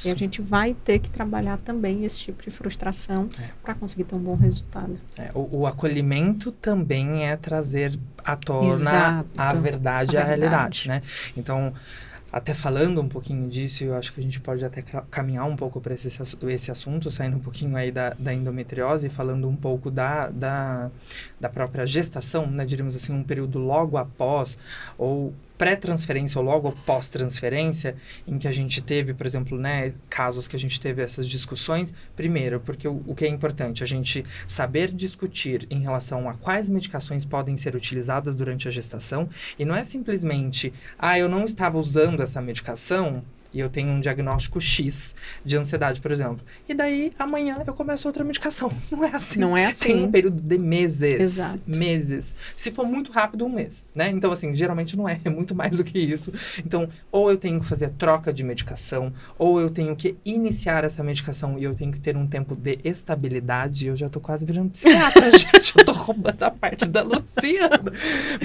E a gente vai ter que trabalhar também esse tipo de frustração para conseguir ter um bom resultado. O acolhimento também é trazer à tona a verdade e a realidade, né? Então, até falando um pouquinho disso, eu acho que a gente pode até caminhar um pouco para esse assunto, saindo um pouquinho aí da endometriose, falando um pouco da própria gestação, né? Diríamos assim, um período logo após, ou pré-transferência ou logo pós-transferência, em que a gente teve, por exemplo, né, casos que a gente teve essas discussões. Primeiro, porque o que é importante, a gente saber discutir em relação a quais medicações podem ser utilizadas durante a gestação, e não é simplesmente, eu não estava usando essa medicação e eu tenho um diagnóstico X de ansiedade, por exemplo. E daí, amanhã, eu começo outra medicação. Não é assim. Não é assim. Tem um período de meses. Exato. Meses. Se for muito rápido, um mês, né? Então, assim, geralmente não é. É muito mais do que isso. Então, ou eu tenho que fazer troca de medicação, ou eu tenho que iniciar essa medicação e eu tenho que ter um tempo de estabilidade. Eu já tô quase virando psiquiatra, gente. Eu tô roubando a parte da Luciana.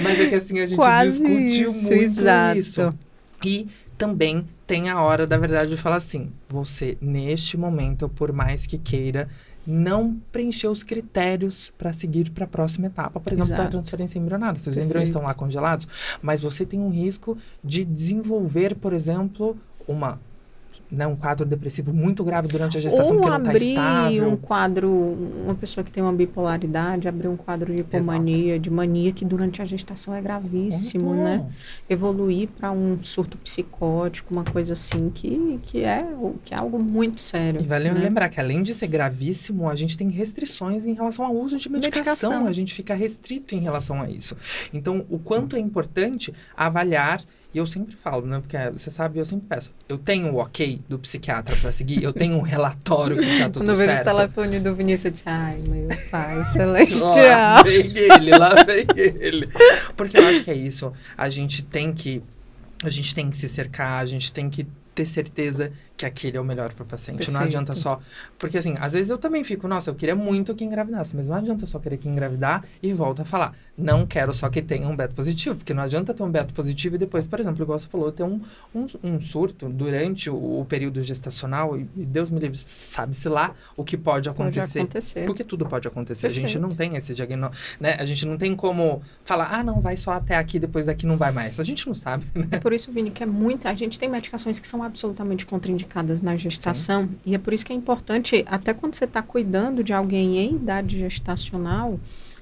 Mas é que, assim, a gente discutiu muito isso. E também tem a hora da verdade de falar assim, você, neste momento, por mais que queira, não preencher os critérios para seguir para a próxima etapa, por exemplo, para a transferência embrionária. Seus embriões estão lá congelados, mas você tem um risco de desenvolver, por exemplo, uma né, um quadro depressivo muito grave durante a gestação, porque não está estável. Um quadro, uma pessoa que tem uma bipolaridade, abrir um quadro de hipomania, de mania, que durante a gestação é gravíssimo, né? Evoluir para um surto psicótico, uma coisa assim, que é algo muito sério. E vale lembrar que, além de ser gravíssimo, a gente tem restrições em relação ao uso de medicação. A gente fica restrito em relação a isso. Então, o quanto é importante avaliar. E eu sempre falo, né? Porque você sabe, eu sempre peço. Eu tenho o ok do psiquiatra para seguir, eu tenho um relatório que tá tudo Quando eu certo. vejo o telefone do Vinícius, eu disse, ai, meu pai celestial. Lá vem ele. Porque eu acho que é isso. A gente tem que se cercar, a gente tem que ter certeza que aquele é o melhor para o paciente. Perfeito. Não adianta só... Porque, assim, às vezes eu também fico, nossa, eu queria muito que engravidasse, mas não adianta só querer que engravidar e volta a falar, não quero só que tenha um beta positivo, porque não adianta ter um beta positivo e depois, por exemplo, igual você falou, ter um surto durante o período gestacional e Deus me livre, sabe-se lá o que pode acontecer. Porque tudo pode acontecer. Perfeito. A gente não tem esse diagnóstico, né? A gente não tem como falar, não, vai só até aqui, depois daqui não vai mais. A gente não sabe, né? É por isso, Vini, que a gente tem medicações que são absolutamente contraindicadas na gestação. Sim. E é por isso que é importante, até quando você está cuidando de alguém em idade gestacional,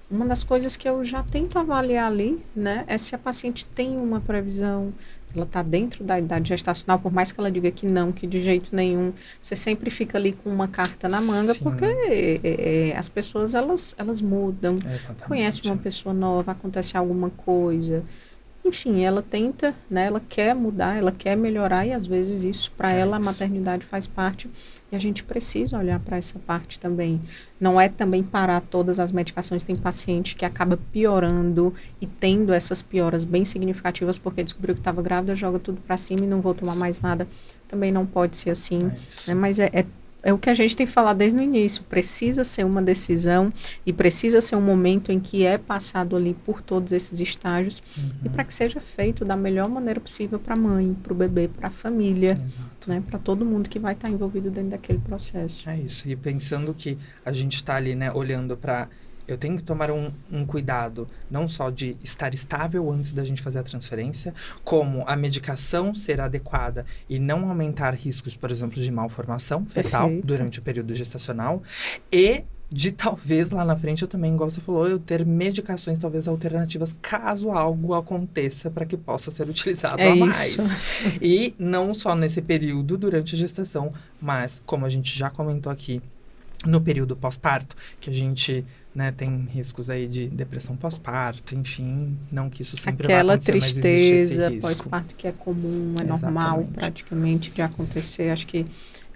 uma das coisas que eu já tento avaliar ali, né, é se a paciente tem uma previsão, ela está dentro da idade gestacional, por mais que ela diga que não, que de jeito nenhum, você sempre fica ali com uma carta na manga, sim, porque as pessoas, elas mudam, exatamente, conhece uma pessoa nova, acontece alguma coisa. Enfim, ela tenta, né, ela quer mudar, ela quer melhorar e às vezes isso, para ela, a maternidade faz parte e a gente precisa olhar para essa parte também. Não é também parar todas as medicações, tem paciente que acaba piorando e tendo essas pioras bem significativas porque descobriu que estava grávida, joga tudo para cima e não vou tomar mais nada. Também não pode ser assim, né, mas é o que a gente tem falado desde o início, precisa ser uma decisão e precisa ser um momento em que é passado ali por todos esses estágios e para que seja feito da melhor maneira possível para a mãe, para o bebê, para a família, né, para todo mundo que vai estar envolvido dentro daquele processo. É isso, e pensando que a gente está ali, né, olhando para... Eu tenho que tomar um cuidado, não só de estar estável antes da gente fazer a transferência, como a medicação ser adequada e não aumentar riscos, por exemplo, de malformação fetal durante o período gestacional. E de talvez lá na frente, eu também, igual você falou, eu ter medicações talvez alternativas caso algo aconteça para que possa ser utilizado a mais. Isso. E não só nesse período durante a gestação, mas como a gente já comentou aqui, no período pós-parto, que a gente, né, tem riscos aí de depressão pós-parto, enfim, não que isso sempre vai acontecer, mas existe esse risco. Aquela tristeza pós-parto que é comum, é normal praticamente de acontecer, acho que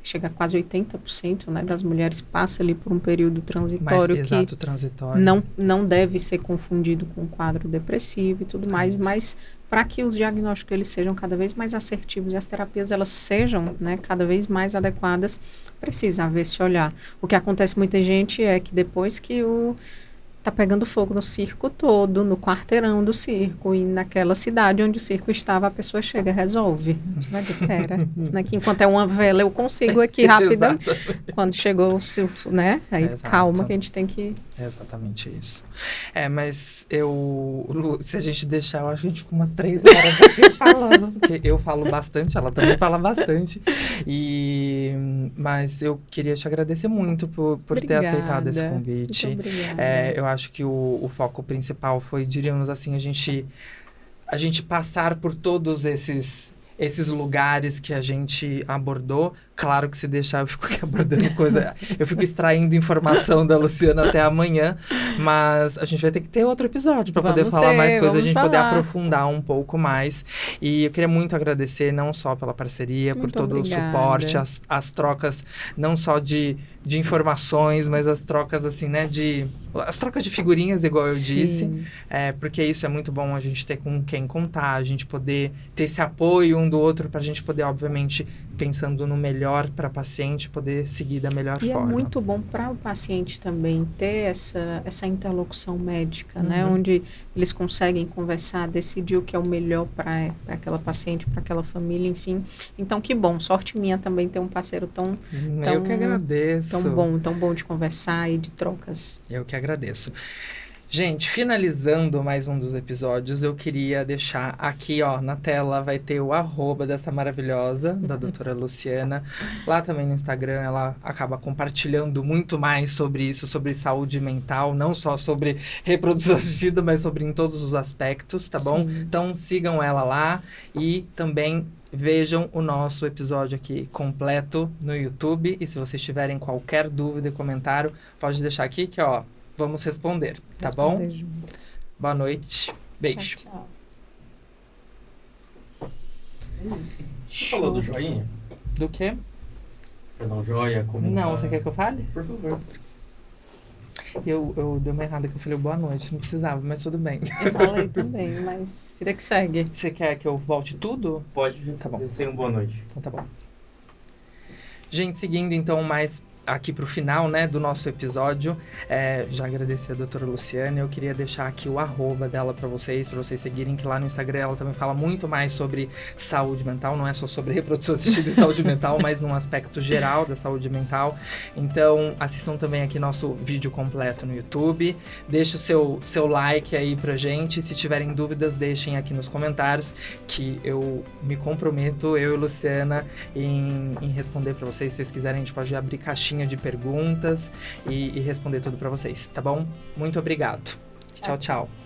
chega a quase 80%, né, das mulheres passa ali por um período transitório transitório. Não deve ser confundido com um quadro depressivo e tudo mais, mas para que os diagnósticos eles sejam cada vez mais assertivos e as terapias elas sejam, né, cada vez mais adequadas, precisa haver esse olhar. O que acontece muita gente é que depois que tá pegando fogo no circo todo, no quarteirão do circo e naquela cidade onde o circo estava, a pessoa chega e resolve. Você vai dizer, pera, né, que enquanto é uma vela eu consigo aqui rapidamente. Quando chegou o né, aí calma que a gente tem que... É exatamente isso. Mas Lu, se a gente deixar, eu acho que a gente fica umas 3 horas aqui falando, porque eu falo bastante, ela também fala bastante, mas eu queria te agradecer muito por ter aceitado esse convite. Muito obrigada. Eu acho que o foco principal foi, diríamos assim, a gente passar por todos esses lugares que a gente abordou. Claro que se deixar eu fico aqui abordando coisa, eu fico extraindo informação da Luciana até amanhã, mas a gente vai ter que ter outro episódio para poder falar mais coisas, a gente poder aprofundar um pouco mais. E eu queria muito agradecer não só pela parceria, por todo o suporte, as trocas, não só de informações, mas as trocas assim, né, as trocas de figurinhas, igual eu disse, porque isso é muito bom, a gente ter com quem contar, a gente poder ter esse apoio um do outro, pra gente poder, obviamente, pensando no melhor para a paciente, poder seguir da melhor forma. E é muito bom para o paciente também ter essa interlocução médica, né? Onde eles conseguem conversar, decidir o que é o melhor para aquela paciente, para aquela família, enfim. Então, que bom. Sorte minha também ter um parceiro tão eu que agradeço. Tão bom de conversar e de trocas. Eu que agradeço. Gente, finalizando mais um dos episódios, eu queria deixar aqui, ó, na tela vai ter o @ dessa maravilhosa, da doutora Luciana. Lá também no Instagram, ela acaba compartilhando muito mais sobre isso, sobre saúde mental, não só sobre reprodução assistida, mas sobre em todos os aspectos, tá bom? Sim. Então, sigam ela lá e também vejam o nosso episódio aqui completo no YouTube. E se vocês tiverem qualquer dúvida e comentário, pode deixar aqui que, ó, vamos responder, tá bom? Juntos. Boa noite. Beijo. Tchau, tchau. É isso. Você falou do joinha? Do quê? Pra dar um joia, comentar. Não, você quer que eu fale? Por favor. Eu dei uma errada que eu falei boa noite, não precisava, mas tudo bem. Eu falei também, mas vida que segue. Você quer que eu volte tudo? Pode Tá bom. fazer sem boa noite. Então tá bom. Gente, seguindo então mais aqui pro final, né, do nosso episódio, já agradecer a doutora Luciana, eu queria deixar aqui o @ dela para vocês seguirem, que lá no Instagram ela também fala muito mais sobre saúde mental, não é só sobre reprodução assistida e saúde mental, mas num aspecto geral da saúde mental. Então, assistam também aqui nosso vídeo completo no YouTube, deixa o seu like aí pra gente, se tiverem dúvidas, deixem aqui nos comentários, que eu me comprometo, eu e Luciana, em responder para vocês. Se vocês quiserem, a gente pode abrir caixinha de perguntas e responder tudo para vocês, tá bom? Muito obrigado. Tchau, tchau.